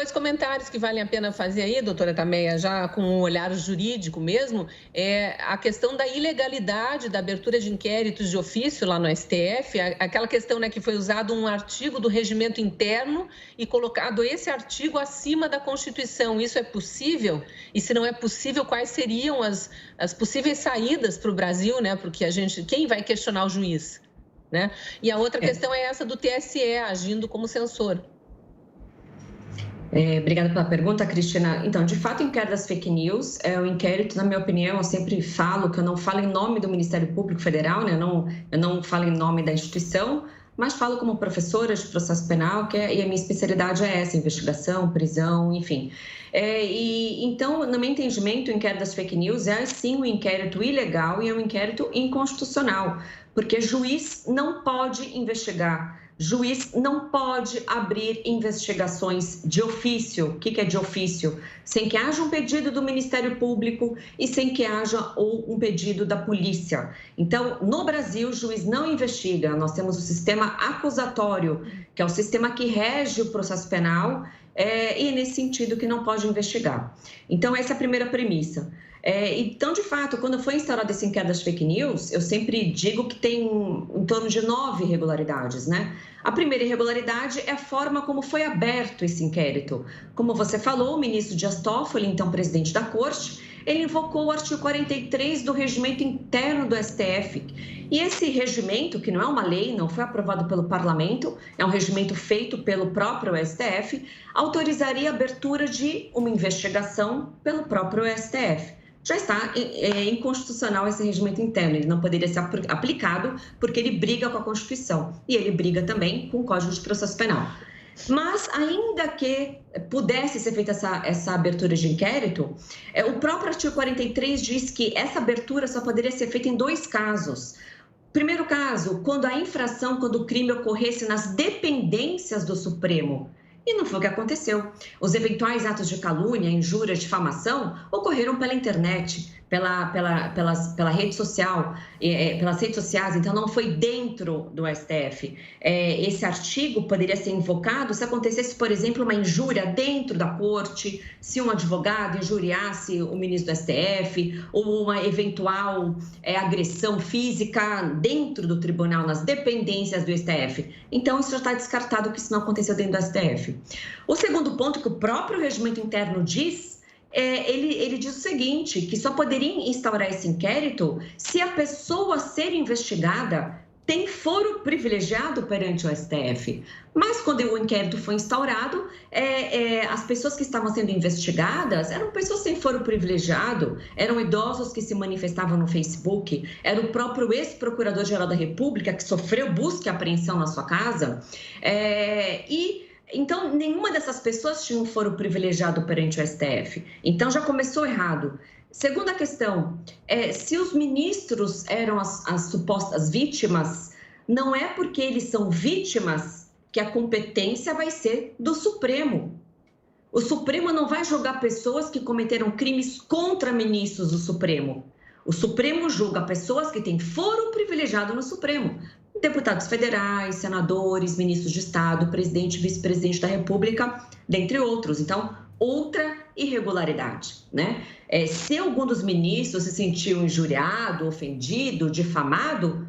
dois comentários que valem a pena fazer aí, doutora Tameia, já com um olhar jurídico mesmo, é a questão da ilegalidade da abertura de inquéritos de ofício lá no STF, aquela questão, né, que foi usado um artigo do regimento interno e colocado esse artigo acima da Constituição. Isso é possível? E se não é possível, quais seriam as possíveis saídas para o Brasil, né? Porque quem vai questionar o juiz, né? E a outra questão é essa do TSE agindo como censor. Obrigada pela pergunta, Cristina. Então, de fato, o inquérito das fake news o inquérito, na minha opinião, eu sempre falo que eu não falo em nome do Ministério Público Federal, né? Eu não falo em nome da instituição, mas falo como professora de processo penal, e a minha especialidade é essa, investigação, prisão, enfim. Então, no meu entendimento, o inquérito das fake news é, sim, um inquérito ilegal e é um inquérito inconstitucional, porque juiz não pode investigar. Juiz não pode abrir investigações de ofício. O que é de ofício? Sem que haja um pedido do Ministério Público e sem que haja um pedido da polícia. Então, no Brasil, o juiz não investiga. Nós temos o sistema acusatório, que é o sistema que rege o processo penal, e nesse sentido que não pode investigar. Então, essa é a primeira premissa. Então, de fato, quando foi instaurado esse inquérito das fake news, eu sempre digo que tem em torno de 9 irregularidades, né? A primeira irregularidade é a forma como foi aberto esse inquérito. Como você falou, o ministro Dias Toffoli, então presidente da Corte, ele invocou o artigo 43 do regimento interno do STF. E esse regimento, que não é uma lei, não foi aprovado pelo parlamento, é um regimento feito pelo próprio STF, autorizaria a abertura de uma investigação pelo próprio STF. Já está inconstitucional esse regimento interno, ele não poderia ser aplicado porque ele briga com a Constituição e ele briga também com o Código de Processo Penal. Mas, ainda que pudesse ser feita essa abertura de inquérito, o próprio artigo 43 diz que essa abertura só poderia ser feita em 2 casos. Primeiro caso, quando o crime ocorresse nas dependências do Supremo. E não foi o que aconteceu. Os eventuais atos de calúnia, injúria, difamação ocorreram pela internet, pela rede social, pelas redes sociais, então não foi dentro do STF. Esse artigo poderia ser invocado se acontecesse, por exemplo, uma injúria dentro da corte, se um advogado injuriasse o ministro do STF, ou uma eventual agressão física dentro do tribunal, nas dependências do STF. Então, isso já está descartado que isso não aconteceu dentro do STF. O segundo ponto que o próprio regimento interno diz, ele diz o seguinte, que só poderia instaurar esse inquérito se a pessoa a ser investigada tem foro privilegiado perante o STF. Mas quando o inquérito foi instaurado, as pessoas que estavam sendo investigadas eram pessoas sem foro privilegiado, eram idosos que se manifestavam no Facebook, era o próprio ex-procurador-geral da República que sofreu busca e apreensão na sua casa, Então, nenhuma dessas pessoas tinha um foro privilegiado perante o STF. Então, já começou errado. Segunda questão, se os ministros eram as supostas vítimas, não é porque eles são vítimas que a competência vai ser do Supremo. O Supremo não vai julgar pessoas que cometeram crimes contra ministros do Supremo. O Supremo julga pessoas que têm foro privilegiado no Supremo. Deputados federais, senadores, ministros de Estado, presidente e vice-presidente da República, dentre outros. Então, outra irregularidade, né? Se algum dos ministros se sentiu injuriado, ofendido, difamado,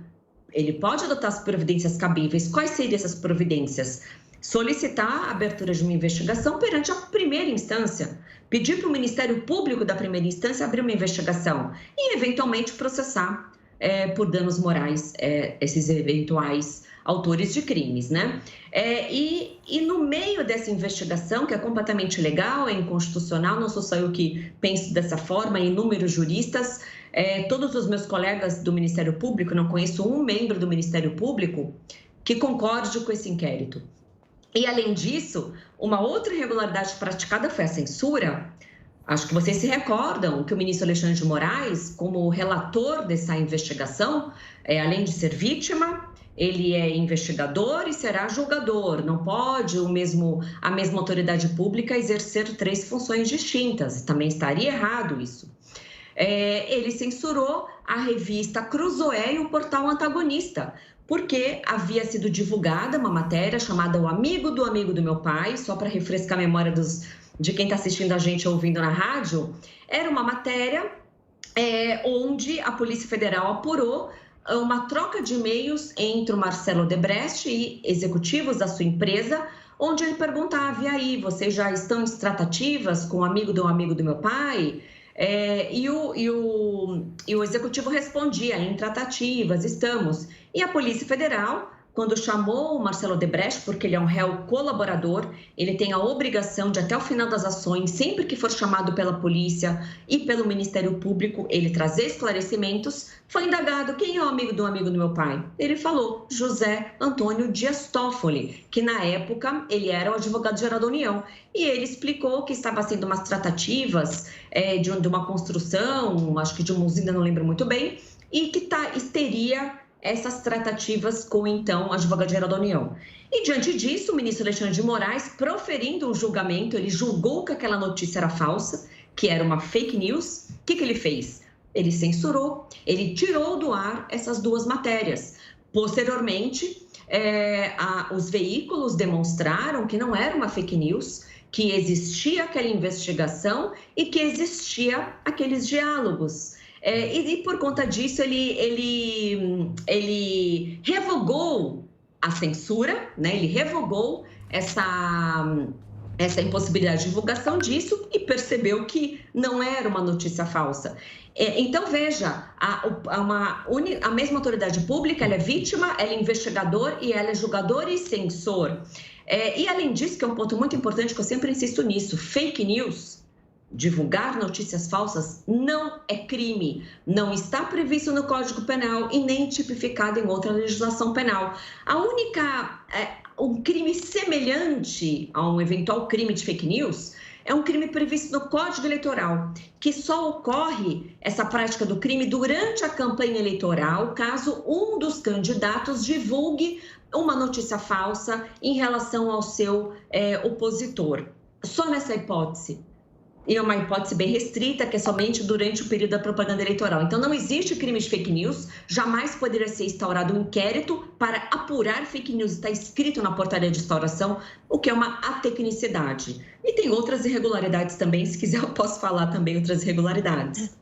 ele pode adotar as providências cabíveis. Quais seriam essas providências? Solicitar a abertura de uma investigação perante a primeira instância, pedir para o Ministério Público da primeira instância abrir uma investigação e, eventualmente, processar por danos morais esses eventuais autores de crimes, né? E no meio dessa investigação, que é completamente legal, é inconstitucional, não sou só eu que penso dessa forma, inúmeros juristas, todos os meus colegas do Ministério Público, não conheço um membro do Ministério Público que concorde com esse inquérito. E, além disso, uma outra irregularidade praticada foi a censura. Acho que vocês se recordam que o ministro Alexandre de Moraes, como relator dessa investigação, além de ser vítima, ele é investigador e será julgador. Não pode a mesma autoridade pública exercer 3 funções distintas. Também estaria errado isso. Ele censurou a revista Cruzoé e o portal Antagonista, porque havia sido divulgada uma matéria chamada O Amigo do Meu Pai, só para refrescar a memória de quem está assistindo a gente ouvindo na rádio. Era uma matéria onde a Polícia Federal apurou uma troca de e-mails entre o Marcelo Odebrecht e executivos da sua empresa, onde ele perguntava: e aí, vocês já estão em tratativas com o amigo do meu pai? E o executivo respondia: em tratativas, estamos. E a Polícia Federal, quando chamou o Marcelo Odebrecht, porque ele é um réu colaborador, ele tem a obrigação de, até o final das ações, sempre que for chamado pela polícia e pelo Ministério Público, ele trazer esclarecimentos, foi indagado: quem é o amigo do meu pai? Ele falou: José Antônio Dias Toffoli, que na época ele era o advogado-geral da União. E ele explicou que estava sendo umas tratativas de uma construção, acho que de uma usina, não lembro muito bem, e que teria essas tratativas com, então, o advogado-geral da União. E, diante disso, o ministro Alexandre de Moraes, proferindo um julgamento, ele julgou que aquela notícia era falsa, que era uma fake news. O que ele fez? Ele censurou, ele tirou do ar essas duas matérias. Posteriormente, os veículos demonstraram que não era uma fake news, que existia aquela investigação e que existia aqueles diálogos. E por conta disso, ele revogou a censura, né? Ele revogou essa impossibilidade de divulgação disso e percebeu que não era uma notícia falsa. Então, veja, a mesma autoridade pública, ela é vítima, ela é investigador e ela é julgador e censor. E, além disso, que é um ponto muito importante, que eu sempre insisto nisso, fake news, divulgar notícias falsas, não é crime, não está previsto no Código Penal e nem tipificado em outra legislação penal. Um crime semelhante a um eventual crime de fake news é um crime previsto no Código Eleitoral, que só ocorre essa prática do crime durante a campanha eleitoral, caso um dos candidatos divulgue uma notícia falsa em relação ao seu opositor. Só nessa hipótese. E é uma hipótese bem restrita, que é somente durante o período da propaganda eleitoral. Então, não existe crime de fake news, jamais poderia ser instaurado um inquérito para apurar fake news. Está escrito na portaria de instauração, o que é uma atecnicidade. E tem outras irregularidades também, se quiser eu posso falar também outras irregularidades.